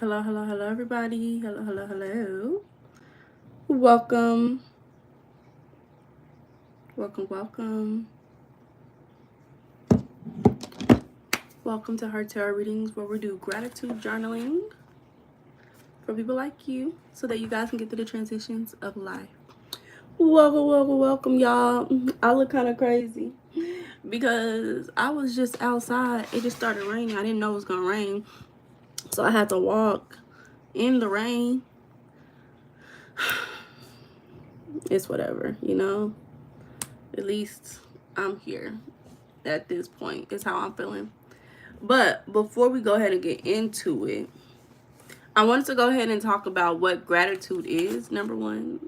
Hello, hello, hello, everybody. Hello, hello, hello. Welcome, welcome, welcome. Welcome to Heart Tarot Readings, where we do gratitude journaling for people like you so that you guys can get through the transitions of life. Welcome, welcome, welcome, y'all. I look kind of crazy because I was just outside. It just started raining. I didn't know it was going to rain. So I had to walk in the rain. It's whatever, you know? At least I'm here at this point, is how I'm feeling. But before we go ahead and get into it, I wanted to go ahead and talk about what gratitude is, number one.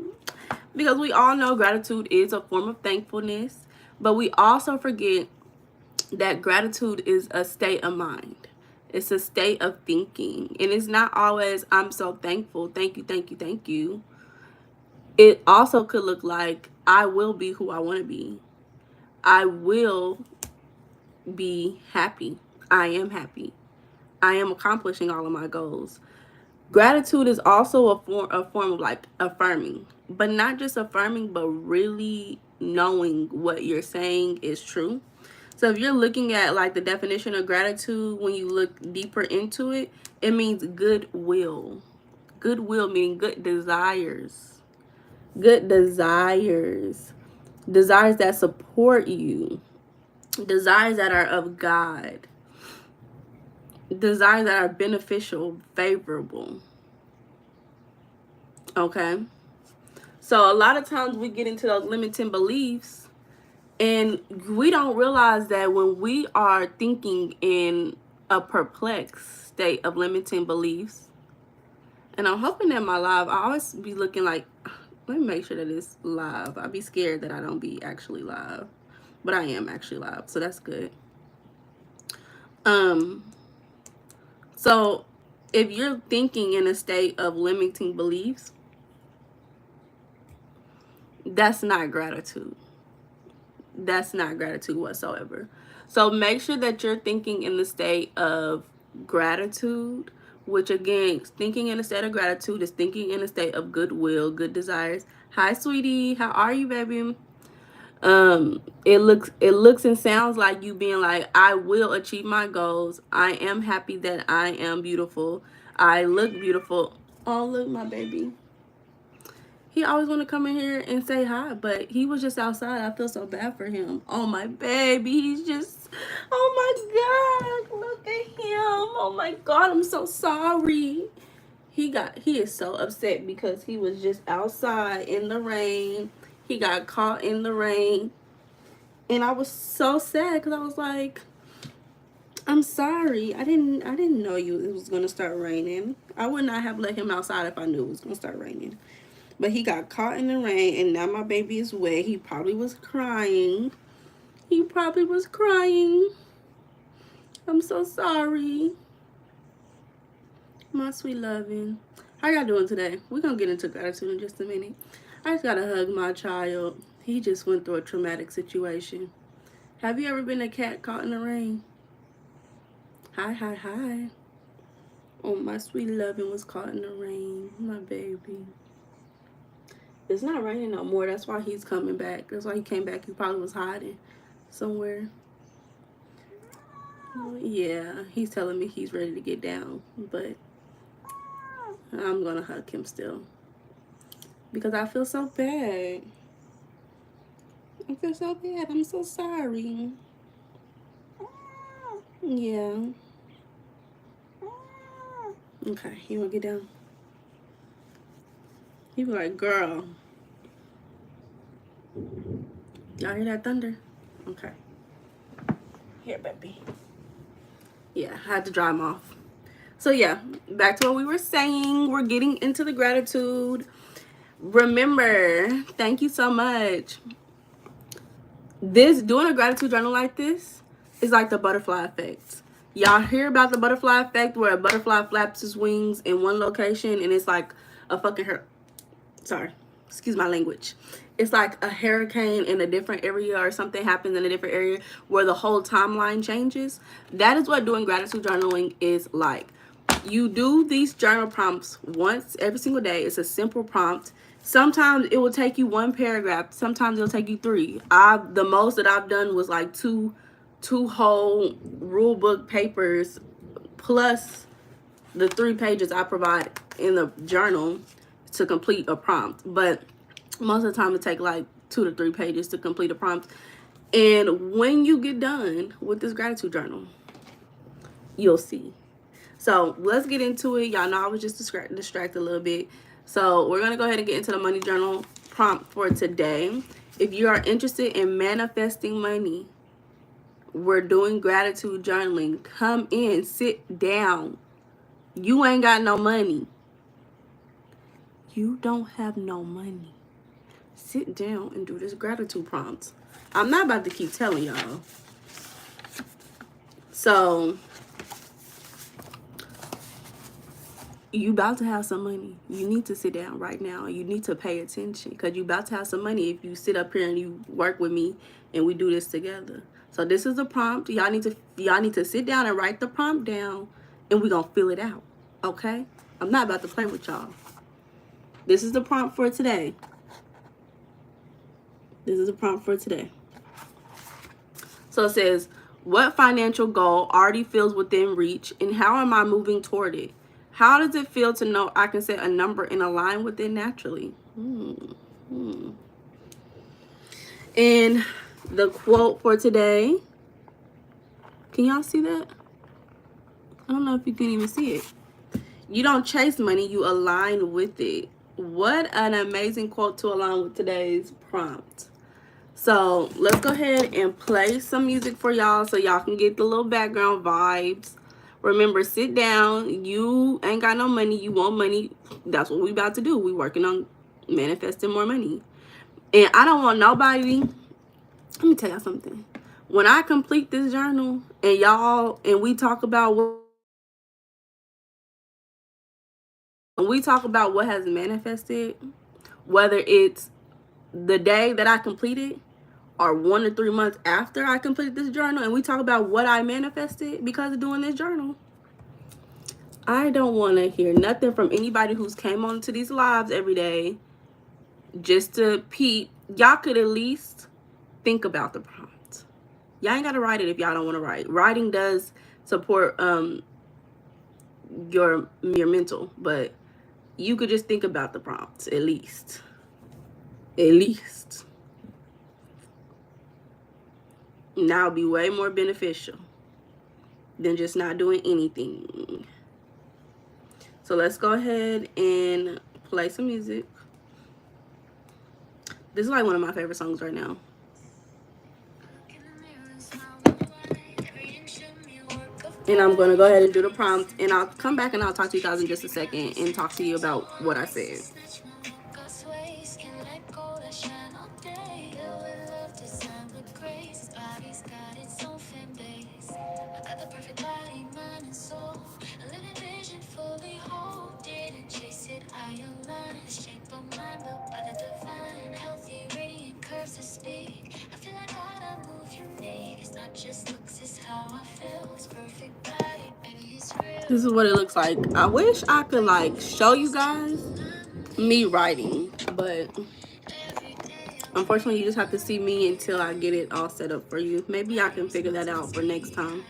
Because we all know gratitude is a form of thankfulness, but we also forget that gratitude is a state of mind. It's a state of thinking. And it's not always, I'm so thankful, thank you, thank you, thank you. It also could look like, I will be who I want to be. I will be happy. I am happy. I am accomplishing all of my goals. Gratitude is also a form of like affirming, but not just affirming, but really knowing what you're saying is true. So if you're looking at like the definition of gratitude, when you look deeper into it, it means goodwill. Goodwill meaning good desires. Good desires. Desires that support you. Desires that are of God. Desires that are beneficial, favorable. Okay? So a lot of times we get into those limiting beliefs and we don't realize that when we are thinking in a perplexed state of limiting beliefs, and I'm hoping that my live, I always be looking like, let me make sure that it's live. I'd be scared that I don't be actually live, but I am actually live, so that's good. Um, so if you're thinking in a state of limiting beliefs, that's not gratitude. That's not gratitude whatsoever. So make sure that you're thinking in the state of gratitude, which again, thinking in a state of gratitude is thinking in a state of goodwill, good desires. Hi, sweetie. How are you, baby? It looks and sounds like you being like, I will achieve my goals. I am happy that I am beautiful. I look beautiful. Oh, look, my baby. He always want to come in here and say hi, but he was just outside. I feel so bad for him. Oh, my baby. He's just, oh, my God. Look at him. Oh, my God. I'm so sorry. He is so upset because he was just outside in the rain. He got caught in the rain. And I was so sad because I was like, I'm sorry. I didn't know it was gonna start raining. I would not have let him outside if I knew it was gonna start raining. But he got caught in the rain, and now my baby is wet. He probably was crying. He probably was crying. I'm so sorry. My sweet loving. How y'all doing today? We're going to get into gratitude in just a minute. I just got to hug my child. He just went through a traumatic situation. Have you ever been a cat caught in the rain? Hi, hi, hi. Oh, my sweet loving was caught in the rain. My baby. It's not raining no more. That's why he's coming back. That's why he came back. He probably was hiding somewhere. Yeah, he's telling me he's ready to get down, but I'm gonna hug him still because I feel so bad. I feel so bad. I'm so sorry. Yeah. Okay, you wanna get down? He be like, girl, y'all hear that thunder? Okay. Here, baby. Yeah, I had to dry him off. So yeah, back to what we were saying. We're getting into the gratitude. Remember, thank you so much. Doing a gratitude journal like this is like the butterfly effect. Y'all hear about the butterfly effect where a butterfly flaps its wings in one location and it's like a fucking sorry, excuse my language. It's like a hurricane in a different area or something happens in a different area where the whole timeline changes. That is what doing gratitude journaling is like. You do these journal prompts once every single day. It's a simple prompt. Sometimes it will take you one paragraph. Sometimes it'll take you three. The most that I've done was like two whole rule book papers plus the 3 pages I provide in the journal to complete a prompt. But most of the time it takes like 2 to 3 pages to complete a prompt. And when you get done with this gratitude journal, you'll see. So let's get into it. Y'all know I was just distracted a little bit. So we're going to go ahead and get into the money journal prompt for today. If you are interested in manifesting money, we're doing gratitude journaling. Come in, sit down. You ain't got no money. You don't have no money. Sit down and do this gratitude prompt. I'm not about to keep telling y'all. So you about to have some money. You need to sit down right now. You need to pay attention because you about to have some money if you sit up here and you work with me and we do this together. So this is the prompt. Y'all need to sit down and write the prompt down and we're gonna fill it out. Okay? I'm not about to play with y'all. This is the prompt for today. This is the prompt for today. So it says, what financial goal already feels within reach and how am I moving toward it? How does it feel to know I can set a number and align with it naturally? And the quote for today, can y'all see that? I don't know if you can even see it. You don't chase money, you align with it. What an amazing quote to align with today's prompt. So let's go ahead and play some music for y'all so y'all can get the little background vibes. Remember, sit down. You ain't got no money. You want money. That's what we about to do. We working on manifesting more money. And I don't want nobody. Let me tell y'all something. When I complete this journal and we talk about what has manifested, whether it's the day that I completed or 1 to 3 months after I completed this journal, and we talk about what I manifested because of doing this journal, I don't want to hear nothing from anybody who's came on to these lives every day just to peep. Y'all could at least think about the prompt. Y'all ain't got to write it if y'all don't want to write. Writing does support your mental, but you could just think about the prompts at least. At least. Now it'll be way more beneficial than just not doing anything. So let's go ahead and play some music. This is like one of my favorite songs right now. And I'm going to go ahead and do the prompt. And I'll come back and I'll talk to you guys in just a second and talk to you about what I said. This is what it looks like. I wish I could like show you guys me writing, but unfortunately you just have to see me until I get it all set up for you. Maybe I can figure that out for next time.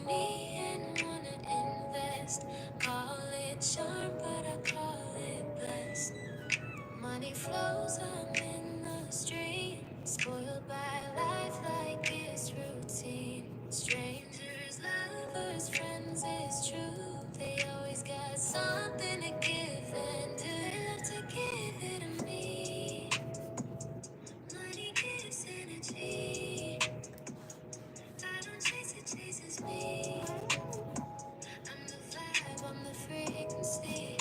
money and wanna invest. Call it charm, but I call it blessed. Money flows, I'm in the street. Spoiled by life like it's routine. Strangers, lovers, friends, it's true. They always got something to give and do. They love to give it to me. Money gives energy. I don't chase it, chases me. I'm the vibe, I'm the frequency.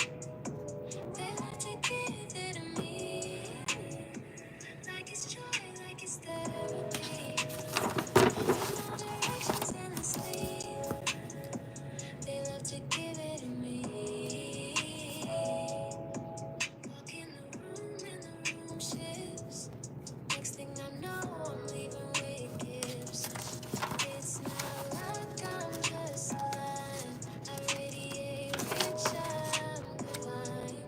They love to give it to me. Like it's joy, like it's therapy. From all directions endlessly. They love to give it to me. Walk in the room and the room shifts. Next thing I know, I'm leaving with gifts. It's not like I'm just a line. I radiate rich, I'm divine.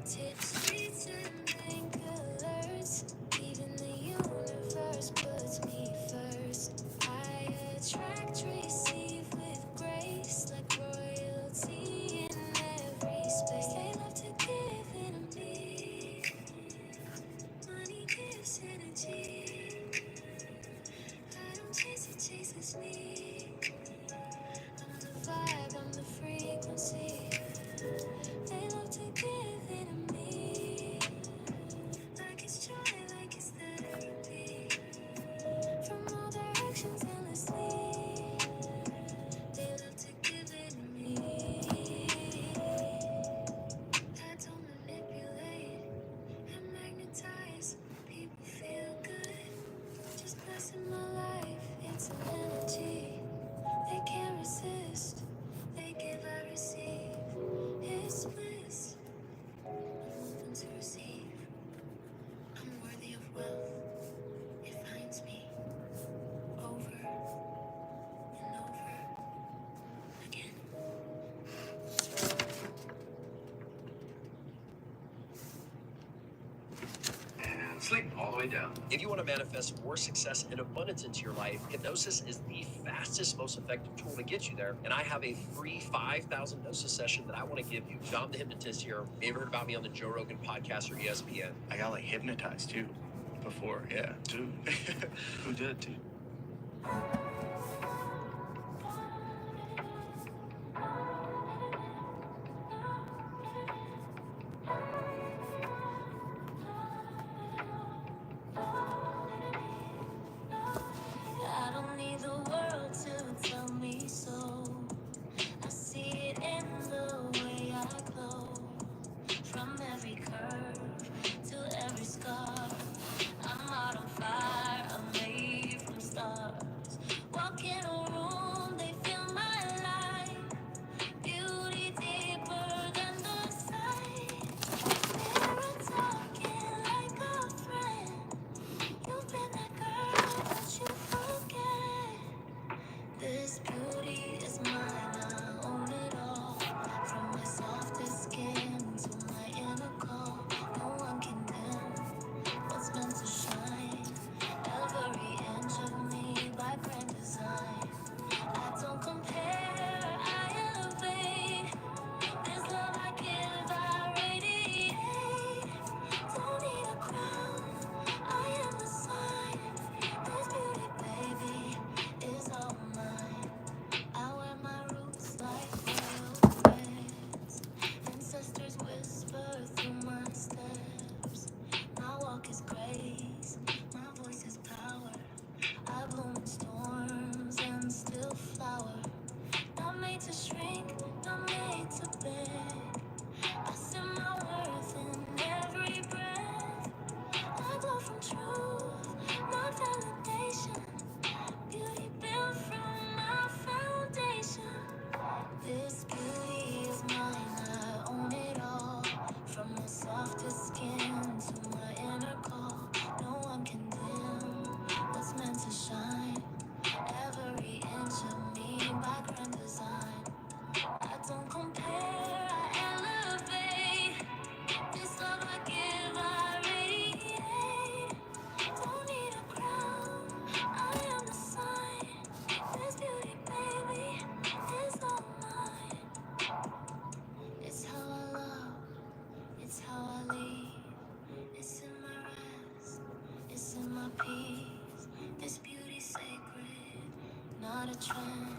Tip streets and bank alerts. Even the universe puts me first. I attract, receive with grace, like royalty in every space. They love to give it to me. Money gives energy. I don't chase it, chases me. I'm the vibe, I'm the frequency. They love to give it to me. Like it's joy, like it's therapy. From all directions endlessly. They love to give it to me. I don't manipulate, I magnetize. People feel good. Just blessing my life, it's an energy. They can't resist. They give, I receive. It's bliss. I'm open to receive. I'm worthy of wealth. It finds me over and over again. And sleep all the way down. If you want to manifest more success and abundance into your life, hypnosis is the fastest, most effective tool to get you there. And I have a free 5,000 hypnosis session that I want to give you. John the Hypnotist here. Maybe you heard about me on the Joe Rogan podcast or ESPN. I got like hypnotized too before. Yeah, dude. Who did too? I don't need the world to tell me so. I see it in the way I glow. From every curve to every scar, I'm out on fire, I'm made from stars. peace. This beauty sacred, not a trend.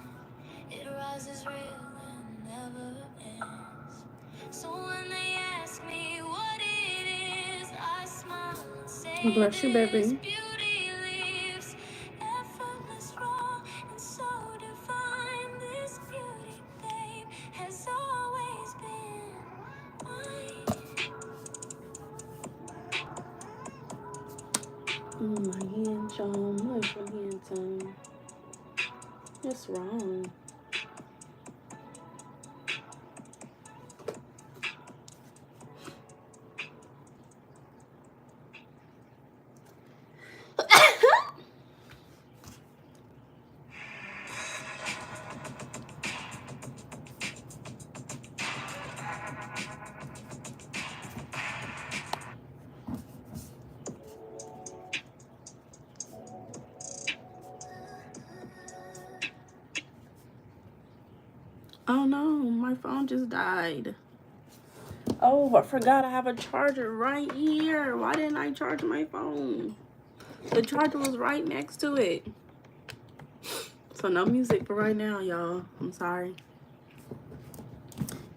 It rises real and never ends. So when they ask me what it is, I smile and say, Bless you, this baby. beauty lives effortless, raw, and so divine. This beauty, babe, has always been mine. Oh, my hand, John. Where's your hand, John? What's wrong? Oh no, my phone just died. Oh, I forgot I have a charger right here. Why didn't I charge my phone? The charger was right next to it. So no music for right now, y'all. I'm sorry.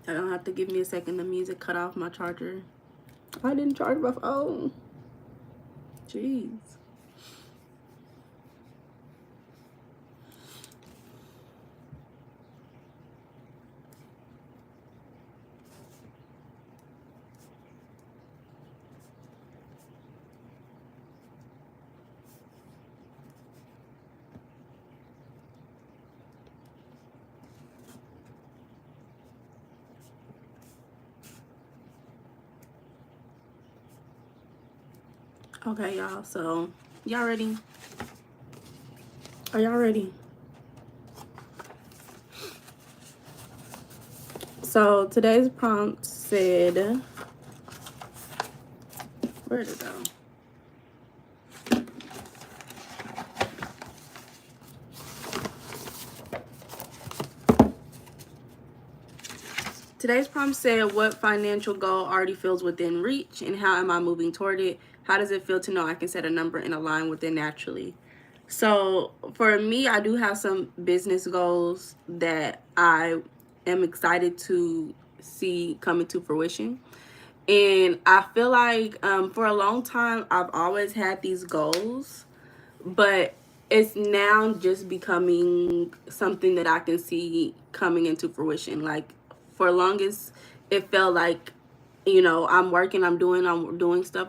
Y'all gonna have to give me a second. The music cut off my charger. I didn't charge my phone. Jeez. Okay, y'all. So, y'all ready? Are y'all ready? So, today's prompt said, where did it go? Today's prompt said, what financial goal already feels within reach and how am I moving toward it? How does it feel to know I can set a number and align with it naturally? So for me, I do have some business goals that I am excited to see come into fruition. And I feel like for a long time, I've always had these goals, but it's now just becoming something that I can see coming into fruition. Like for longest, it felt like, you know, I'm doing stuff,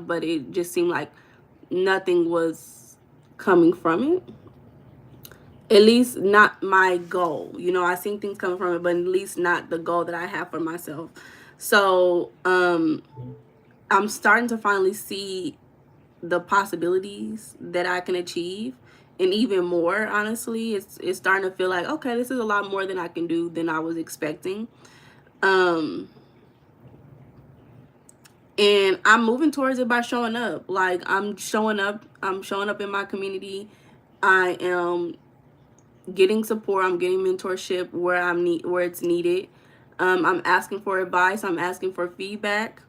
but it just seemed like nothing was coming from it. At least not my goal. You know, I seen things coming from it, but at least not the goal that I have for myself. So, I'm starting to finally see the possibilities that I can achieve, and even more honestly, it's starting to feel like, okay, this is a lot more than I can do than I was expecting. um and I'm moving towards it by showing up. Like I'm showing up in my community. I am getting support, I'm getting mentorship where it's needed. I'm asking for advice, I'm asking for feedback.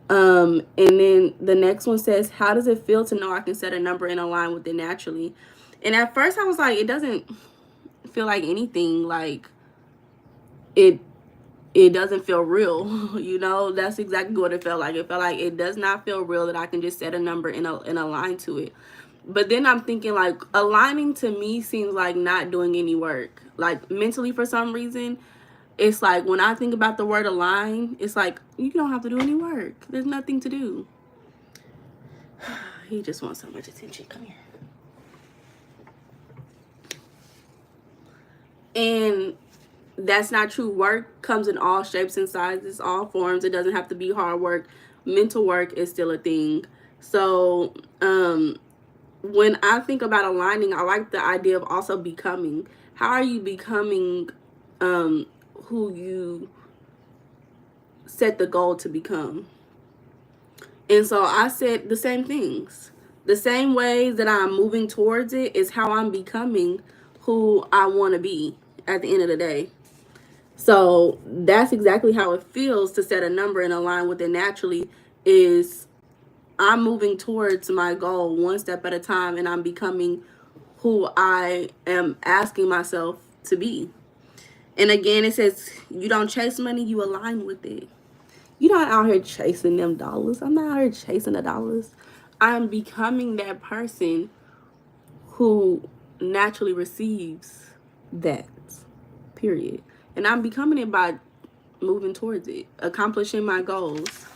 And then the next one says, how does it feel to know I can set a number and align with it naturally? And at first I was like, it doesn't feel like anything. Like it it doesn't feel real. You know, that's exactly what it felt like. It felt like it does not feel real that I can just set a number and align to it. But then I'm thinking, like, aligning to me seems like not doing any work. Like mentally, for some reason, it's like when I think about the word align, it's like you don't have to do any work. There's nothing to do. He just wants so much attention. Come here. And that's not true. Work comes in all shapes and sizes, all forms. It doesn't have to be hard work. Mental work is still a thing. So, when I think about aligning, I like the idea of also becoming. How are you becoming who you set the goal to become? And so I said the same things. The same ways that I'm moving towards it is how I'm becoming who I want to be at the end of the day. So that's exactly how it feels to set a number and align with it naturally. Is I'm moving towards my goal one step at a time, and I'm becoming who I am asking myself to be. And again, it says you don't chase money, you align with it. You're not out here chasing them dollars. I'm not out here chasing the dollars. I'm becoming that person who naturally receives that. Period. And I'm becoming it by moving towards it, accomplishing my goals.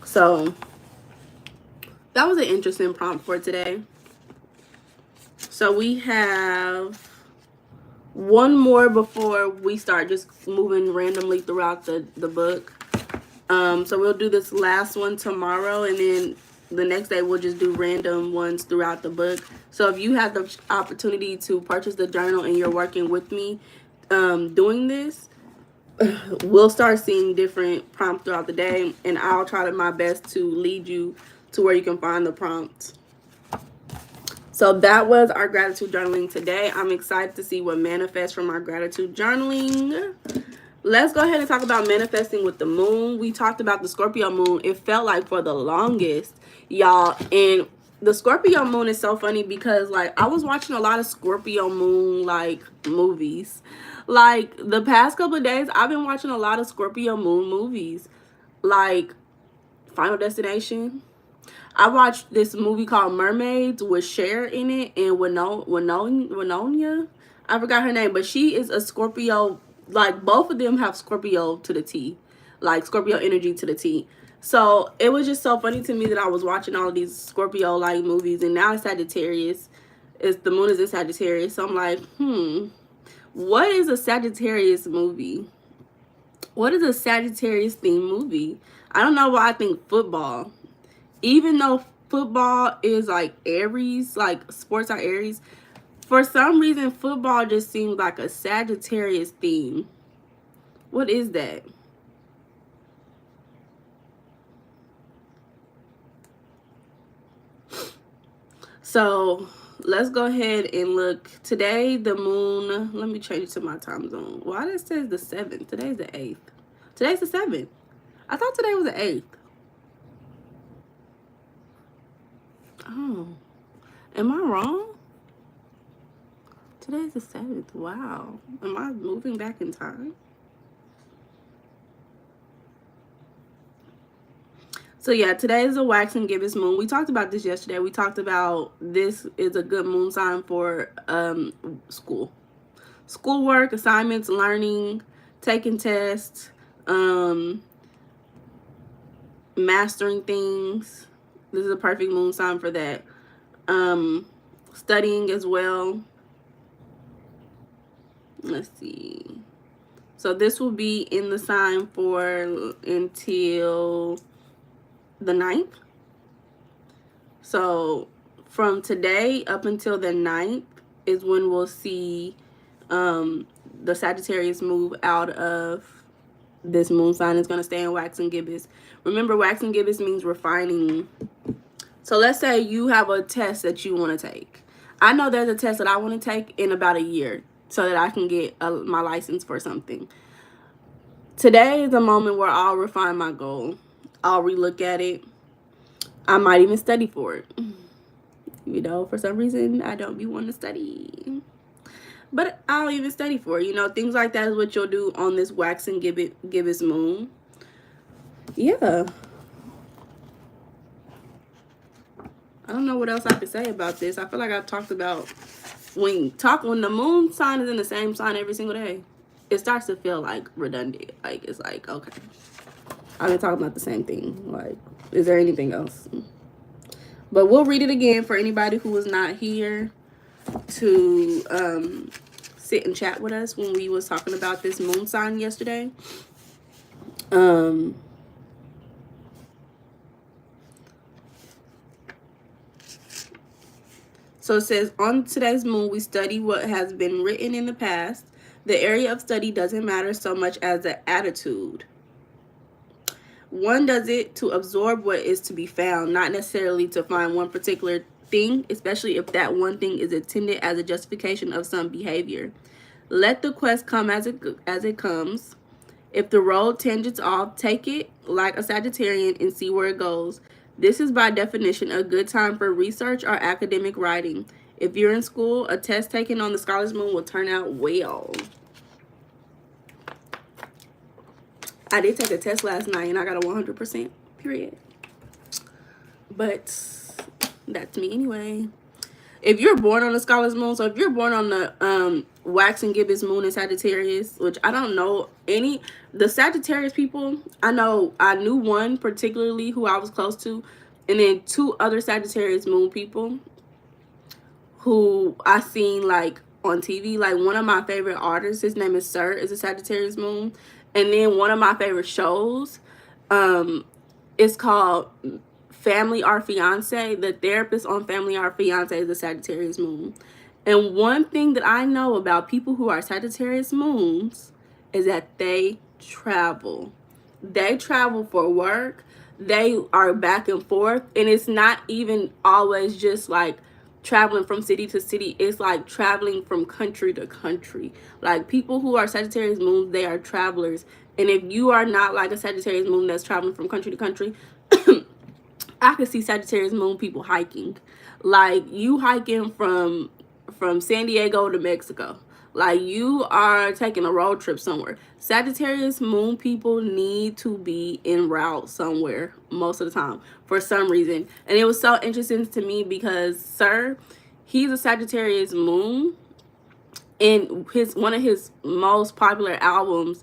So that was an interesting prompt for today. So we have one more before we start just moving randomly throughout the book. So we'll do this last one tomorrow, and then the next day we'll just do random ones throughout the book. So if you have the opportunity to purchase the journal and you're working with me doing this, we'll start seeing different prompts throughout the day, and I'll try my best to lead you to where you can find the prompts. So that was our gratitude journaling today. I'm excited to see what manifests from our gratitude journaling. Let's go ahead and talk about manifesting with the moon. We talked about the Scorpio moon. It felt like for the longest, y'all. And the Scorpio moon is so funny because, like, I was watching a lot of Scorpio moon, like, movies. Like, the past couple of days, I've been watching a lot of Scorpio moon movies. Like, Final Destination. I watched this movie called Mermaids with Cher in it and Winonia. I forgot her name, but she is a Scorpio. Like, both of them have Scorpio to the T, like Scorpio energy to the T. So it was just so funny to me that I was watching all of these Scorpio like movies, and now it's Sagittarius. It's the moon is in Sagittarius. So I'm like, what is a Sagittarius movie? What is a Sagittarius themed movie? I don't know why I think football. Even though football is like Aries, like sports are Aries, for some reason football just seems like a Sagittarius theme. What is that? So let's go ahead and look. Today the moon, let me change it to my time zone. Why does it says the 7th? Today's the 8th. Today's the 7th. I thought today was the 8th. Oh, am I wrong? Today's the 7th. Wow. Am I moving back in time? So yeah, today is a waxing gibbous moon. We talked about this yesterday. We talked about this is a good moon sign for schoolwork, assignments, learning, taking tests, mastering things. This is a perfect moon sign for that. Studying as well. Let's see. So this will be in the sign for until the 9th. So from today up until the 9th is when we'll see the Sagittarius move out of this moon sign. Is going to stay in waxing gibbous. Remember, waxing gibbous means refining. So let's say you have a test that you want to take. I know there's a test that I want to take in about a year so that I can get my license for something. Today is a moment where I'll refine my goal. I'll relook at it. I might even study for it. You know, for some reason, I don't be wanting to study. But I'll even study for it. You know, things like that is what you'll do on this waxing gibbous moon. Yeah. I don't know what else I could say about this. I feel like I've talked about when the moon sign is in the same sign every single day, it starts to feel like redundant. Like, it's like, okay, I've been talking about the same thing. Like, is there anything else? But we'll read it again for anybody who was not here to sit and chat with us when we was talking about this moon sign yesterday. So it says, on today's moon, we study what has been written in the past. The area of study doesn't matter so much as the attitude. One does it to absorb what is to be found, not necessarily to find one particular thing, especially if that one thing is intended as a justification of some behavior. Let the quest come as it comes. If the road tangents off, take it like a Sagittarian and see where it goes. This is by definition a good time for research or academic writing. If you're in school, a test taken on the scholar's moon will turn out well. I did take a test last night and I got a 100%, period. But that's me anyway. If you're born on the scholar's moon, so if you're born on the wax and gibbous moon in Sagittarius, which I don't know any, the Sagittarius people, I knew one particularly who I was close to, and then two other Sagittarius moon people who I seen like on TV. Like one of my favorite artists, his name is Sir, is a Sagittarius moon. And then one of my favorite shows, is called Family Our Fiance. The therapist on Family Our Fiance is a Sagittarius moon. And one thing that I know about people who are Sagittarius moons is that they travel. They travel for work. They are back and forth. And it's not even always just like traveling from city to city. It's like traveling from country to country. Like people who are Sagittarius moons, they are travelers. And if you are not like a Sagittarius moon that's traveling from country to country, I could see Sagittarius moon people hiking. Like you hiking from San Diego to Mexico. Like you are taking a road trip somewhere. Sagittarius moon people need to be en route somewhere most of the time for some reason. And it was so interesting to me because Sir, he's a Sagittarius moon, and one of his most popular albums,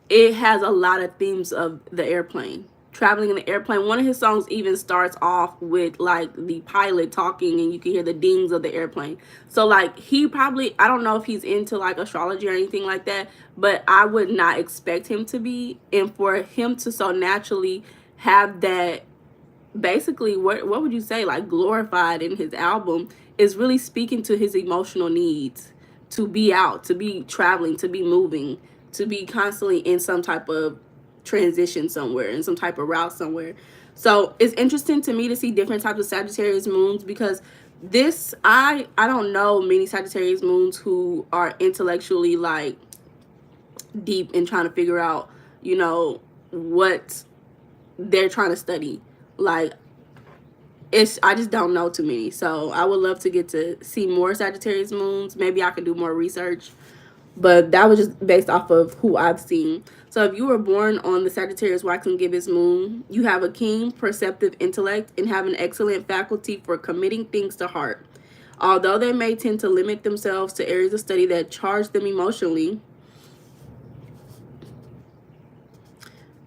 it has a lot of themes of the airplane, traveling in the airplane. One of his songs even starts off with like the pilot talking and you can hear the dings of the airplane. So like he probably, I don't know if he's into like astrology or anything like that, but I would not expect him to be. And for him to so naturally have that, basically what would you say, like glorified in his album, is really speaking to his emotional needs to be out, to be traveling, to be moving, to be constantly in some type of transition somewhere, in some type of route somewhere. So it's interesting to me to see different types of Sagittarius moons, because this, I don't know many Sagittarius moons who are intellectually like deep in trying to figure out, you know, what they're trying to study. Like I just don't know too many. So I would love to get to see more Sagittarius moons. Maybe I could do more research. But that was just based off of who I've seen. So if you were born on the Sagittarius wax and gibbous moon, you have a keen perceptive intellect and have an excellent faculty for committing things to heart. Although they may tend to limit themselves to areas of study that charge them emotionally,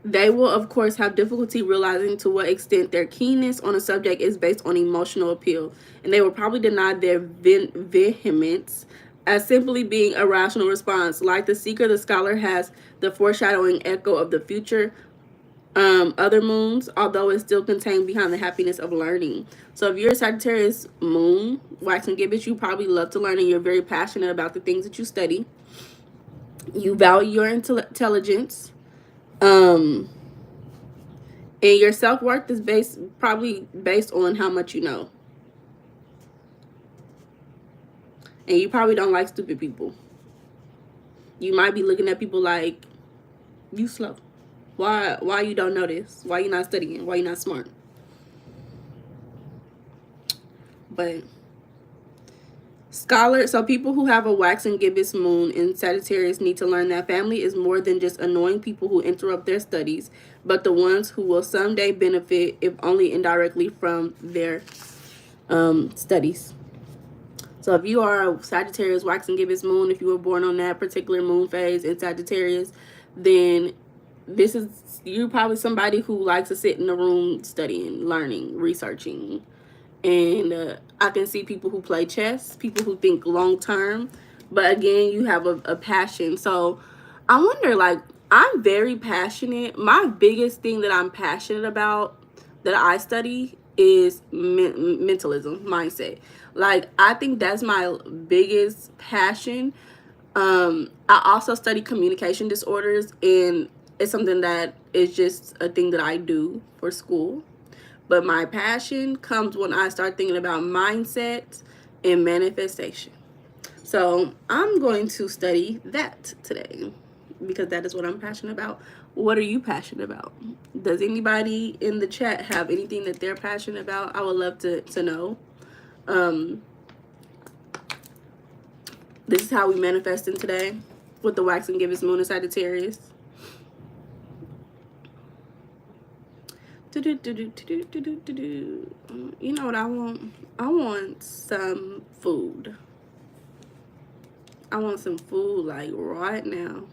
they will, of course, have difficulty realizing to what extent their keenness on a subject is based on emotional appeal, and they will probably deny their vehemence as simply being a rational response. Like the seeker, the scholar has the foreshadowing echo of the future other moons, although it's still contained behind the happiness of learning. So if you're a Sagittarius moon, wax and gibbous, you probably love to learn and you're very passionate about the things that you study. You value your intelligence. And your self-worth is probably based on how much you know. And you probably don't like stupid people. You might be looking at people like, you slow. Why you don't know this? Why you not studying? Why you not smart? But scholars, so people who have a wax and gibbous moon in Sagittarius need to learn that family is more than just annoying people who interrupt their studies, but the ones who will someday benefit, if only indirectly, from their studies. So if you are a Sagittarius wax and gibbous moon, if you were born on that particular moon phase in Sagittarius, then you're probably somebody who likes to sit in the room studying, learning, researching. And I can see people who play chess, people who think long term. But again, you have a passion. So I wonder, like, I'm very passionate. My biggest thing that I'm passionate about that I study is mentalism, mindset. Like, I think that's my biggest passion. I also study communication disorders, and it's something that is just a thing that I do for school. But my passion comes when I start thinking about mindset and manifestation. So I'm going to study that today. because that is what I'm passionate about. What are you passionate about? Does anybody in the chat have anything that they're passionate about? I would love to know. Um, this is how we manifesting today with the waxing gibbous moon and Sagittarius. You know what I want? I want some food. I want some food like right now.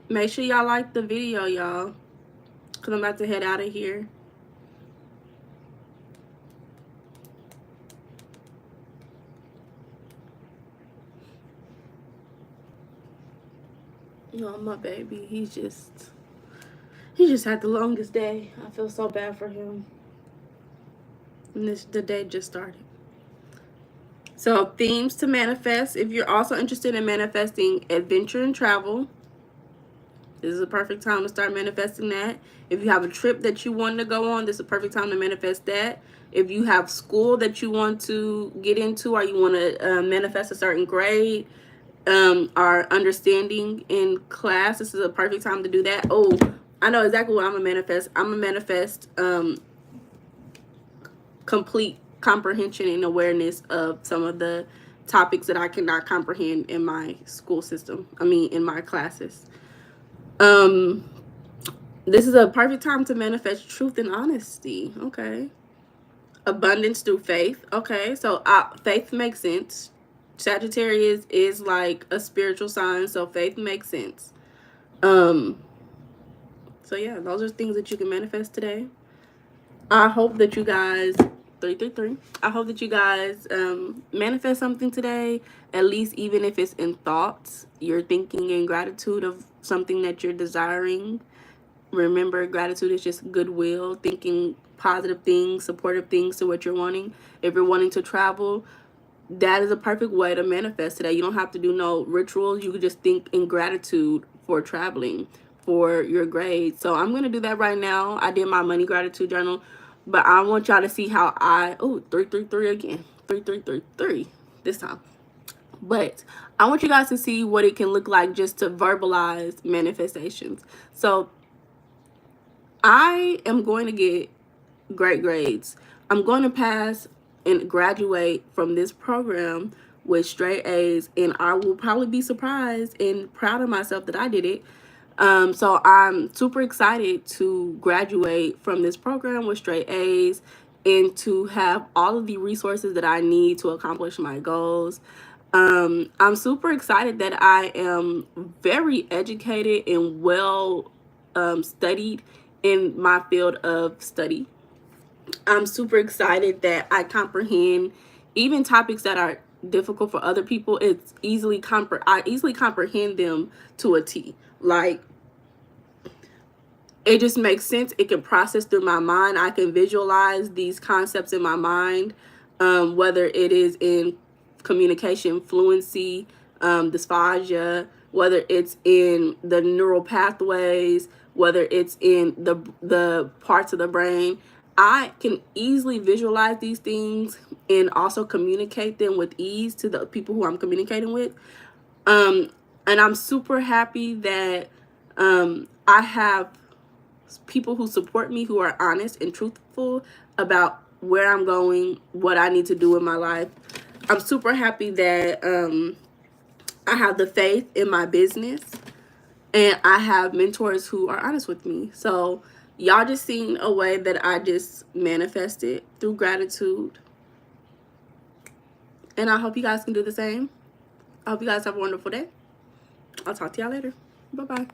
Make sure y'all like the video, y'all, because I'm about to head out of here. No, my baby, he just had the longest day. I feel so bad for him. And the day just started. So themes to manifest. If you're also interested in manifesting adventure and travel, this is a perfect time to start manifesting that. If you have a trip that you want to go on, this is a perfect time to manifest that. If you have school that you want to get into, or you want to manifest a certain grade, or understanding in class, this is a perfect time to do that. Oh, I know exactly what I'm gonna manifest. I'm gonna manifest complete comprehension and awareness of some of the topics that I cannot comprehend in my school system. I mean, in my classes. This is a perfect time to manifest truth and honesty. Okay. Abundance through faith. Okay, so faith makes sense. Sagittarius is like a spiritual sign, so faith makes sense. So yeah, those are things that you can manifest today. I hope that you guys 333. I hope that you guys manifest something today, at least even if it's in thoughts. You're thinking in gratitude of something that you're desiring. Remember, gratitude is just goodwill, thinking positive things, supportive things to what you're wanting. If you're wanting to travel, that is a perfect way to manifest today. You don't have to do no rituals. You could just think in gratitude for traveling, for your grades. So I'm going to do that right now. I did my money gratitude journal, but I want y'all to see how 333 again. 3333 this time. But I want you guys to see what it can look like just to verbalize manifestations. So I am going to get great grades. I'm going to pass and graduate from this program with straight A's, and I will probably be surprised and proud of myself that I did it. So I'm super excited to graduate from this program with straight A's and to have all of the resources that I need to accomplish my goals. I'm super excited that I am very educated and well studied in my field of study. I'm super excited that I comprehend even topics that are difficult for other people. I easily comprehend them to a T. Like, it just makes sense. It can process through my mind. I can visualize these concepts in my mind, whether it is in communication fluency, dysphagia, whether it's in the neural pathways, whether it's in the parts of the brain. I can easily visualize these things and also communicate them with ease to the people who I'm communicating with. And I'm super happy that I have people who support me, who are honest and truthful about where I'm going, what I need to do in my life. I'm super happy that I have the faith in my business, and I have mentors who are honest with me. So y'all just seen a way that I just manifested through gratitude. And I hope you guys can do the same. I hope you guys have a wonderful day. I'll talk to y'all later. Bye-bye.